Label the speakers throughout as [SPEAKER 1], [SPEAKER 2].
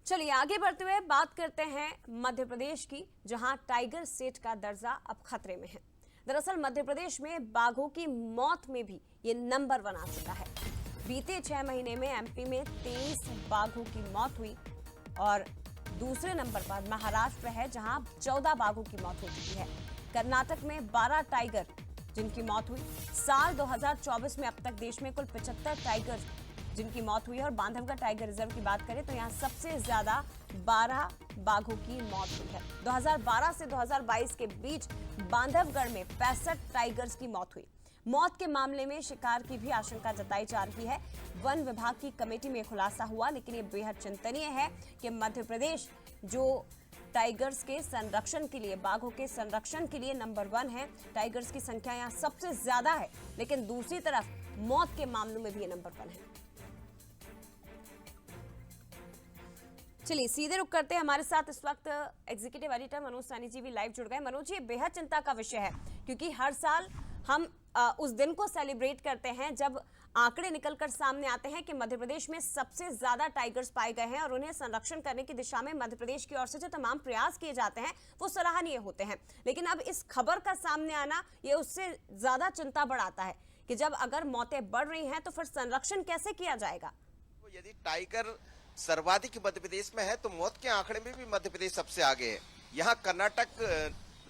[SPEAKER 1] चलिए आगे बढ़ते हुए बात करते हैं मध्य प्रदेश की, जहां टाइगर स्टेट का दर्जा अब खतरे में है। दरअसल मध्य प्रदेश में बाघों की मौत में भी ये नंबर 1 आ चुका है। बीते 6 महीने में एमपी में 23 बाघों की मौत हुई और दूसरे नंबर पर महाराष्ट्र है, जहां 14 बाघों की मौत हो चुकी है। कर्नाटक में 12 टाइगर जिनकी मौत हुई। साल 2024 में अब तक देश में कुल 75 टाइगर जिनकी मौत हुई है। और बांधवगढ़ टाइगर रिजर्व की बात करें तो यहाँ सबसे ज्यादा 12 बाघों की मौत हुई है। 2012 से 2022 के बीच बांधवगढ़ में 65 टाइगर्स की मौत हुई। मौत के मामले में शिकार की भी आशंका जताई जा रही है। वन विभाग की कमेटी में खुलासा हुआ, लेकिन ये बेहद चिंतनीय है कि मध्य प्रदेश जो टाइगर्स के संरक्षण के लिए, बाघों के संरक्षण के लिए नंबर 1 है। टाइगर्स की संख्या यहाँ सबसे ज्यादा है, लेकिन दूसरी तरफ मौत के मामलों में भी ये नंबर 1 है। चलिए सीधे रुक करते हैं। हमारे साथ इस वक्त एग्जीक्यूटिव एडिटर मनोज सैनी जी भी लाइव जुड़ गए। मनोज जी, बेहद चिंता का विषय है, क्योंकि हर साल हम उस दिन को सेलिब्रेट करते हैं जब आंकड़े निकलकर सामने आते हैं कि मध्य प्रदेश में सबसे ज्यादा टाइगर्स पाए गए हैं और उन्हें संरक्षण करने की दिशा में मध्य प्रदेश की ओर से जो तमाम प्रयास किए जाते हैं वो सराहनीय होते हैं। लेकिन अब इस खबर का सामने आना ये उससे ज्यादा चिंता बढ़ाता है कि जब अगर मौतें बढ़ रही हैं तो फिर संरक्षण कैसे किया जाएगा।
[SPEAKER 2] यदि टाइगर सर्वाधिक मध्य प्रदेश में है तो मौत के आंकड़े में भी मध्य प्रदेश सबसे आगे है। यहाँ कर्नाटक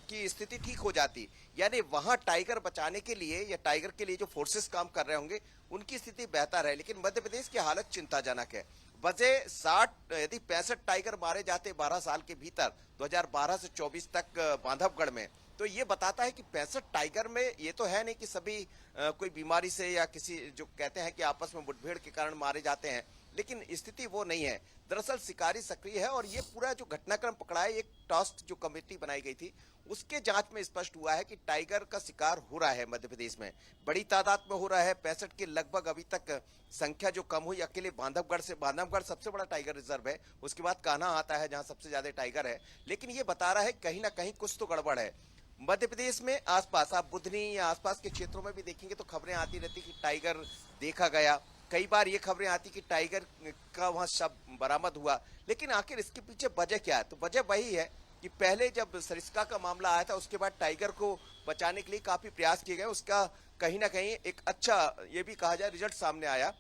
[SPEAKER 2] की स्थिति ठीक हो जाती, यानी वहां टाइगर बचाने के लिए या टाइगर के लिए जो फोर्सेस काम कर रहे होंगे उनकी स्थिति बेहतर है, लेकिन मध्य प्रदेश की हालत चिंताजनक है। वजह 60 यदि 65 टाइगर मारे जाते 12 साल के भीतर 2012 से 24 तक बांधवगढ़ में, तो ये बताता है कि 65 टाइगर में ये तो है नहीं कि सभी कोई बीमारी से या किसी जो कहते हैं कि आपस में मुठभेड़ के कारण मारे जाते हैं, लेकिन स्थिति वो नहीं है। दरअसल शिकारी सक्रिय है और ये पूरा जो घटनाक्रम पकड़ा है, एक टास्क जो कमेटी बनाई गई थी उसके जांच में स्पष्ट हुआ है कि टाइगर का शिकार हो रहा है मध्य प्रदेश में, बड़ी तादाद में हो रहा है। 65 के लगभग अभी तक संख्या जो कम हुई अकेले बांधवगढ़ से। बांधवगढ़ सबसे बड़ा टाइगर रिजर्व है, उसके बाद कान्हा आता है जहां सबसे ज्यादा टाइगर है, लेकिन ये बता रहा है कहीं ना कहीं कुछ तो गड़बड़ है। मध्य प्रदेश में आसपास आप बुधनी या आसपास के क्षेत्रों में भी देखेंगे तो खबरें आती रहती कि टाइगर देखा गया। कई बार ये खबरें आती कि टाइगर का वहां शव बरामद हुआ, लेकिन आखिर इसके पीछे वजह क्या है? तो वजह वही है कि पहले जब सरिस्का का मामला आया था उसके बाद टाइगर को बचाने के लिए काफी प्रयास किए गए। उसका कहीं ना कहीं एक अच्छा ये भी कहा जाए रिजल्ट सामने आया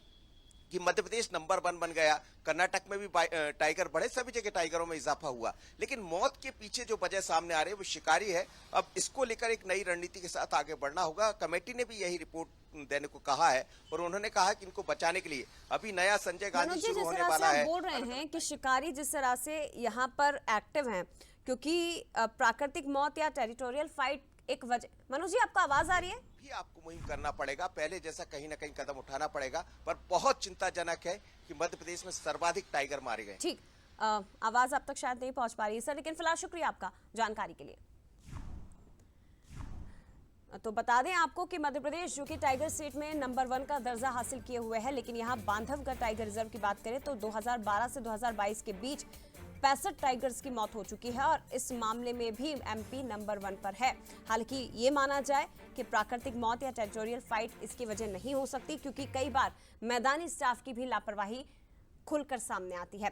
[SPEAKER 2] कि मध्य प्रदेश नंबर 1 बन गया। कर्नाटक में भी टाइगर बढ़े, सभी जगह टाइगरों में इजाफा हुआ, लेकिन मौत के पीछे जो वजह सामने आ रही है वो शिकारी है। अब इसको लेकर एक नई रणनीति के साथ आगे बढ़ना होगा। कमेटी ने भी यही रिपोर्ट देने को कहा है और उन्होंने कहा कि इनको बचाने के लिए अभी नया संजय गांधी शुरू होने वाला है।
[SPEAKER 1] बोल रहे हैं कि शिकारी जिस तरह से यहाँ पर एक्टिव हैं, क्योंकि प्राकृतिक मौत या टेरिटोरियल फाइट एक वजह। मनोज जी, आपको आवाज आ रही है?
[SPEAKER 2] भी आपको मुहिम करना पड़ेगा, पहले जैसा कहीं ना कहीं कदम उठाना पड़ेगा, पर बहुत चिंताजनक है कि मध्य प्रदेश में सर्वाधिक टाइगर मारे गए।
[SPEAKER 1] ठीक, आवाज अब तक शायद नहीं पहुंच पा रही है सर, लेकिन फिलहाल शुक्रिया आपका जानकारी के लिए। तो बता दें आपको कि मध्य प्रदेश जो कि टाइगर स्टेट में नंबर 1 का दर्जा हासिल किए हुए है, लेकिन यहाँ बांधवगढ़ टाइगर रिजर्व की बात करें तो 2012 से 2022 के बीच 65 टाइगर्स की मौत हो चुकी है और इस मामले में भी एमपी नंबर 1 पर है। हालांकि ये माना जाए कि प्राकृतिक मौत या टेरिटोरियल फाइट इसकी वजह नहीं हो सकती, क्योंकि कई बार मैदानी स्टाफ की भी लापरवाही खुलकर सामने आती है।